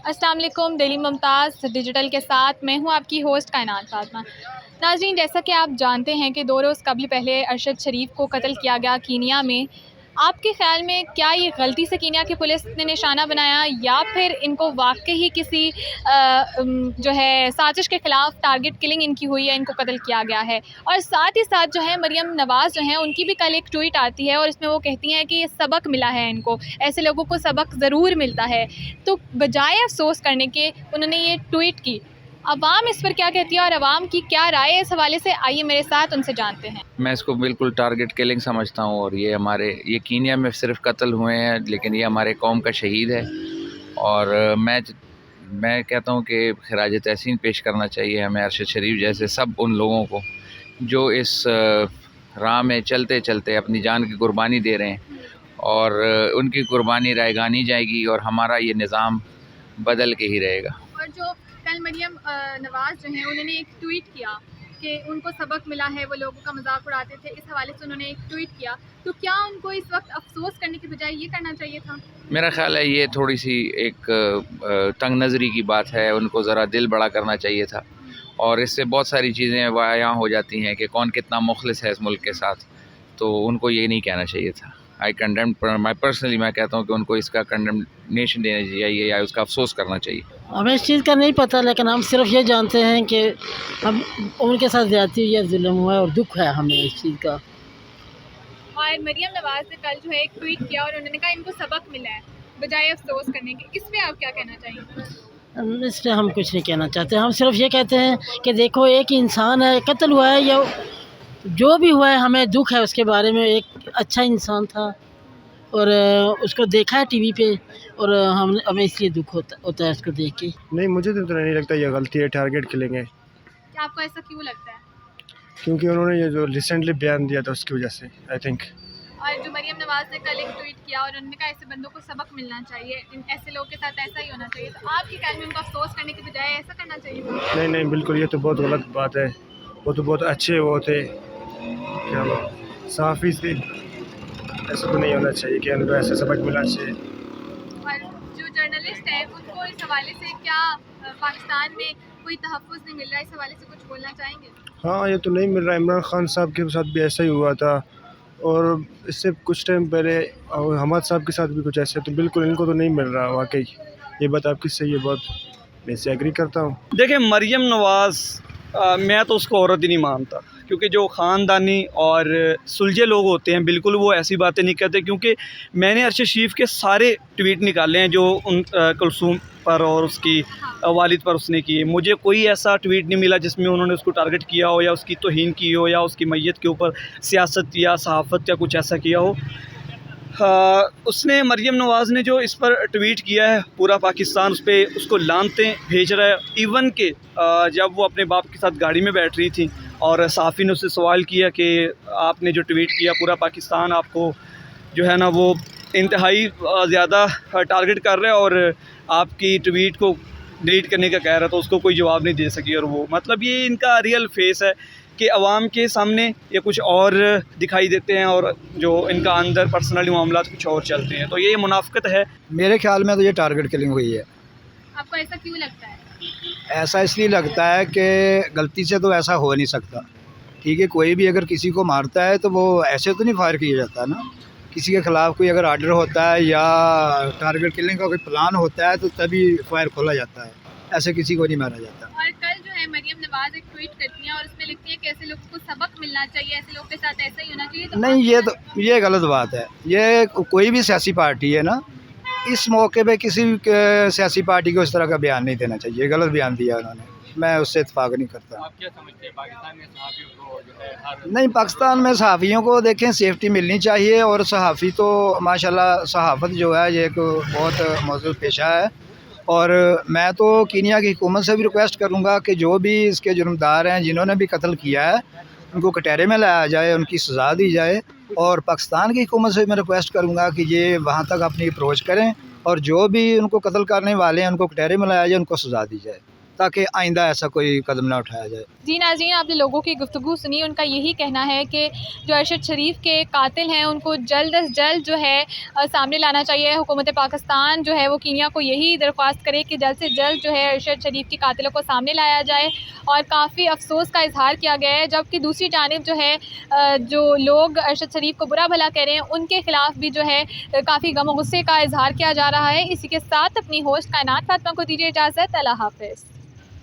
अस्सलाम वालेकुम। दिल्ली मुमताज़ डिजिटल के साथ मैं हूं आपकी होस्ट कायनात फातिमा। नाज़रीन, जैसा कि आप जानते हैं कि 2 रोज़ कबल पहले अरशद शरीफ को कत्ल किया गया कीनिया में। आपके ख़्याल में क्या ये गलती से कीनिया की पुलिस ने निशाना बनाया या फिर इनको वाक़ई ही किसी जो है साजिश के ख़िलाफ़ टारगेट किलिंग इनकी हुई है, इनको कत्ल किया गया है? और साथ ही साथ जो है मरियम नवाज़ जो हैं उनकी भी कल एक ट्वीट आती है और इसमें वो कहती हैं कि सबक मिला है इनको, ऐसे लोगों को सबक ज़रूर मिलता है। तो बजाय अफ़सोस करने के उन्होंने ये ट्वीट की। अवाम इस पर क्या कहती है और अवाम की क्या राय है इस हवाले से, आइए मेरे साथ उनसे जानते हैं। मैं इसको बिल्कुल टारगेट किलिंग समझता हूँ और ये कीनिया में सिर्फ कत्ल हुए हैं, लेकिन ये हमारे कौम का शहीद है। और मैं कहता हूँ कि खिराज तहसीन पेश करना चाहिए हमें अरशद शरीफ जैसे सब उन लोगों को जो इस राह में चलते चलते अपनी जान की कुर्बानी दे रहे हैं, और उनकी कुर्बानी रायगानी जाएगी और हमारा ये निज़ाम बदल के ही रहेगा। और जो कल मरियम नवाज़ जो हैं उन्होंने एक ट्वीट किया कि उनको सबक मिला है, वो लोगों का मजाक उड़ाते थे, इस हवाले से उन्होंने एक ट्वीट किया। तो क्या उनको इस वक्त अफसोस करने के बजाय ये करना चाहिए था? मेरा ख़्याल है ये थोड़ी सी एक तंग नज़री की बात है, उनको ज़रा दिल बड़ा करना चाहिए था और इससे बहुत सारी चीज़ें वाया हो जाती हैं कि कौन कितना मुखलिस है इस मुल्क के साथ। तो उनको ये नहीं कहना चाहिए था। आई कंडेम मैं कहता हूँ कि उनको इसका कंडेमनेशन देना चाहिए या उसका अफसोस करना चाहिए। हमें इस चीज़ का नहीं पता, लेकिन हम सिर्फ ये जानते हैं कि हम उनके साथ ज़्यादती या जुल्म हुआ है और दुख है हमें इस चीज़ का। और मरियम नवाज़ ने कल जो है एक ट्वीट किया और उन्होंने कहा इनको सबक मिला है बजाय अफसोस करने के। इस पर आप क्या कहना चाहेंगे? इस पर हम कुछ नहीं कहना चाहते। हम सिर्फ ये कहते हैं कि देखो, एक इंसान है, कत्ल हुआ है या जो भी हुआ है, हमें दुख है उसके बारे में। एक अच्छा इंसान था और उसको देखा है टीवी पे और हमें इसलिए दुख होता है उसको देख के। नहीं, मुझे तो नहीं लगता ये गलती है, टारगेट किलिंग है। क्या आपको ऐसा क्यों लगता है? क्योंकि उन्होंने ये जो रिसेंटली बयान दिया था उसकी वजह से, आई थिंक। और जो मरियम नवाज़ ने कल एक ट्वीट किया और उन्होंने कहा ऐसे बंदों को सबक मिलना चाहिए, ऐसे लोगों के साथ ऐसा ही होना चाहिए। तो आपके ख्याल में उनको अफसोस करने के बजाय ऐसा करना चाहिए था? नहीं नहीं, बिल्कुल, ये तो बहुत गलत बात है। वो तो बहुत अच्छे वो थे, क्या सहाफ़ी थे। ऐसा तो नहीं होना चाहिए कि उनको ऐसा सबक मिलना चाहिए। और जो जर्नलिस्ट है उनको इस हवाले से क्या पाकिस्तान में कोई तहफ़्फ़ुज़ नहीं मिल रहा है, इस हवाले से कुछ बोलना चाहेंगे? हाँ, ये तो नहीं मिल रहा है। इमरान खान साहब के साथ भी ऐसा ही हुआ था और इससे कुछ टाइम पहले और हमाद साहब के साथ भी कुछ ऐसे। तो बिल्कुल इनको तो नहीं मिल रहा वाकई। ये बात आपकी सही है, बहुत मैं इससे एग्री करता हूँ। देखिए, मरियम नवाज़ मैं तो उसको औरत ही नहीं मानता, क्योंकि जो ख़ानदानी और सुलझे लोग होते हैं बिल्कुल वो ऐसी बातें नहीं करते। क्योंकि मैंने अरशद शरीफ के सारे ट्वीट निकाले हैं जो उन कुलसूम पर और उसकी वालिद पर उसने किए। मुझे कोई ऐसा ट्वीट नहीं मिला जिसमें उन्होंने उसको टारगेट किया हो या उसकी तौहीन की हो या उसकी मैयत के ऊपर सियासत या सहाफ़त या कुछ ऐसा किया हो। उसने मरियम नवाज़ ने जो इस पर ट्वीट किया है, पूरा पाकिस्तान उस पर उसको लानतें भेज रहा है। इवन के जब वो अपने बाप के साथ गाड़ी में बैठ रही थी और सहाफ़ी ने उससे सवाल किया कि आपने जो ट्वीट किया, पूरा पाकिस्तान आपको जो है ना वो इंतहाई ज़्यादा टारगेट कर रहा है और आपकी ट्वीट को डिलीट करने का कह रहा था, तो उसको कोई जवाब नहीं दे सकी। और वो मतलब ये इनका रियल फेस है कि अवाम के सामने ये कुछ और दिखाई देते हैं और जो इनका अंदर पर्सनली मामला कुछ और चलते हैं। तो ये मुनाफ़िकत है। मेरे ख्याल में तो ये टारगेट किलिंग हुई है। आपको ऐसा क्यों लगता है? ऐसा इसलिए लगता है कि गलती से तो ऐसा हो नहीं सकता। ठीक है, कोई भी अगर किसी को मारता है तो वो ऐसे तो नहीं फायर किया जाता ना। किसी के ख़िलाफ़ कोई अगर आर्डर होता है या टारगेट किलिंग का कोई प्लान होता है तो तभी फायर खोला जाता है, ऐसे किसी को नहीं मारा जाता। और कल जो है मरियम नवाज़ एक ट्वीट करती हैं और उसमें लिखती है कि ऐसे लोगों को सबक मिलना चाहिए, ऐसे लोगों के साथ ऐसा ही होना चाहिए। तो नहीं, ये गलत बात है। ये कोई भी सियासी पार्टी है ना, इस मौके पे किसी भी सियासी पार्टी को इस तरह का बयान नहीं देना चाहिए। गलत बयान दिया उन्होंने, मैं उससे इत्तेफाक नहीं करता। आप क्या समझते हैं पाकिस्तान में सहाफ़ियों को जो है नहीं, पाकिस्तान में सहाफ़ियों को देखें सेफ्टी मिलनी चाहिए और सहाफ़ी तो माशाल्लाह सहाफ़त जो है ये एक बहुत मौजूद पेशा है। और मैं तो कीनिया की हुकूमत से भी रिक्वेस्ट करूँगा कि जो भी इसके जुर्मदार हैं, जिन्होंने भी कत्ल किया है, उनको कटहरे में लाया जाए, उनकी सज़ा दी जाए। और पाकिस्तान की हुकूमत से मैं रिक्वेस्ट करूँगा कि ये वहाँ तक अपनी अप्रोच करें और जो भी उनको कत्ल करने वाले हैं उनको कटहरे में लाया जाए, उनको सज़ा दी जाए। ताकि आइंदा ऐसा कोई कदम ना उठाया जाए। जी नाज़रीन, आपने लोगों की गुफ्तगू सुनी। उनका यही कहना है कि जो अरशद शरीफ के कातिल हैं उनको जल्द अज़ जल्द जो है सामने लाना चाहिए। हुकूमत पाकिस्तान जो है वो कीनिया को यही दरख्वास्त करे कि जल्द से जल्द जो है अरशद शरीफ के कातिलों को सामने लाया जाए। और काफ़ी अफसोस का इजहार किया गया है, जबकि दूसरी जानिब जो है जो लोग अरशद शरीफ को बुरा भला कह रहे हैं उनके ख़िलाफ़ भी जो है काफ़ी गम और गुस्से का इजहार किया जा रहा है। इसी के साथ अपनी होस्ट कायनात फातिमा को दीजिए इजाज़त। अल्लाह हाफ़िज़।